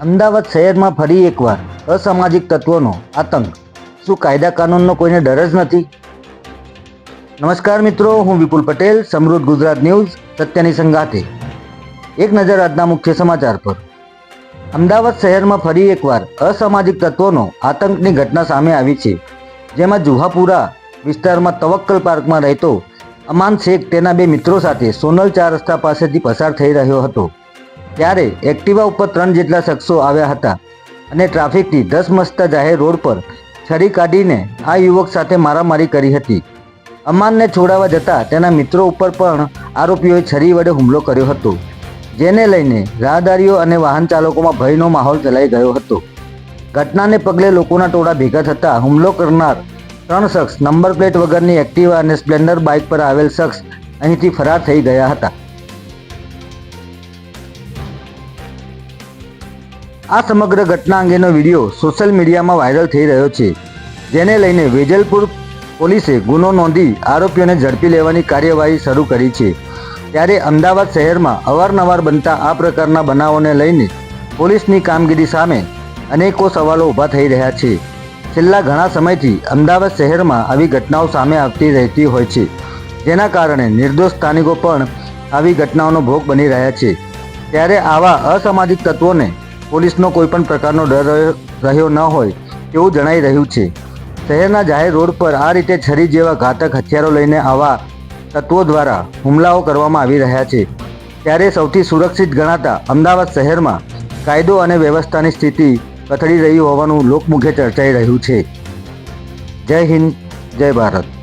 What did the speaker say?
અમદાવાદ શહેરમાં ફરી એકવાર અસામાજિક તત્વોનો આતંક। શું કાયદા કાનૂનનો કોઈને ડર જ નથી? નમસ્કાર મિત્રો, હું વિપુલ પટેલ, સમૃદ્ધ ગુજરાત ન્યૂઝ સત્યની સંગાથે। એક નજર આજના મુખ્ય સમાચાર પર। અમદાવાદ શહેરમાં ફરી એકવાર અસામાજિક તત્વોનો આતંકની ઘટના સામે આવી છે, જેમાં જુહાપુરા વિસ્તારમાં તવક્કલ પાર્કમાં રહેતો અમાન શેખ તેના બે મિત્રો સાથે સોનલ 4 રસ્તા પાસેથી પસાર થઈ રહ્યો હતો, ત્યારે એક્ટિવા ઉપર 3 જેટલા શખ્સો આવ્યા હતા અને ટ્રાફિકથી ધસમસતા જાહેર રોડ પર છરી કાઢીને આ યુવક સાથે મારામારી કરી હતી। અમાનને છોડાવવા જતાં તેના મિત્રો ઉપર પણ આરોપીઓએ છરી વડે હુમલો કર્યો હતો, જેને લઈને રાહદારીઓ અને વાહન ચાલકોમાં ભયનો માહોલ ફેલાઈ ગયો હતો। ઘટનાને પગલે લોકોના ટોળા ભેગા થતાં હુમલો કરનાર 3 શખ્સ નંબર પ્લેટ વગરની એક્ટિવા અને સ્પ્લેન્ડર બાઇક પર આવેલ શખ્સ અહીંથી ફરાર થઈ ગયા હતા। આ સમગ્ર ઘટના અંગેનો વિડીયો સોશિયલ મીડિયામાં વાયરલ થઈ રહ્યો છે, જેને લઈને વેજલપુર પોલીસે ગુનો નોંધી આરોપીઓને ઝડપી લેવાની કાર્યવાહી શરૂ કરી છે। ત્યારે અમદાવાદ શહેરમાં અવારનવાર બનતા આ પ્રકારના બનાવોને લઈને પોલીસની કામગીરી સામે અનેકો સવાલો ઊભા થઈ રહ્યા છે। છેલ્લા ઘણા સમયથી અમદાવાદ શહેરમાં આવી ઘટનાઓ સામે આવતી રહેતી હોય છે, જેના કારણે નિર્દોષ સ્થાનિકો પણ આવી ઘટનાઓનો ભોગ બની રહ્યા છે। ત્યારે આવા અસામાજિક તત્વોને પોલીસનો કોઈ પણ પ્રકારનો ડર રહ્યો ન હોય તેવું જણાઈ રહ્યું છે। શહેરના જાહેર રોડ પર આ રીતે છરી જેવા ઘાતક હથિયારો લઈને આવા તત્વો દ્વારા હુમલાઓ કરવામાં આવી રહ્યા છે। ત્યારે સૌથી સુરક્ષિત ગણાતા અમદાવાદ શહેરમાં કાયદો અને વ્યવસ્થાની સ્થિતિ કથળી રહી હોવાનું લોકમુખે ચર્ચાઈ રહ્યું છે। જય હિન્દ, જય ભારત।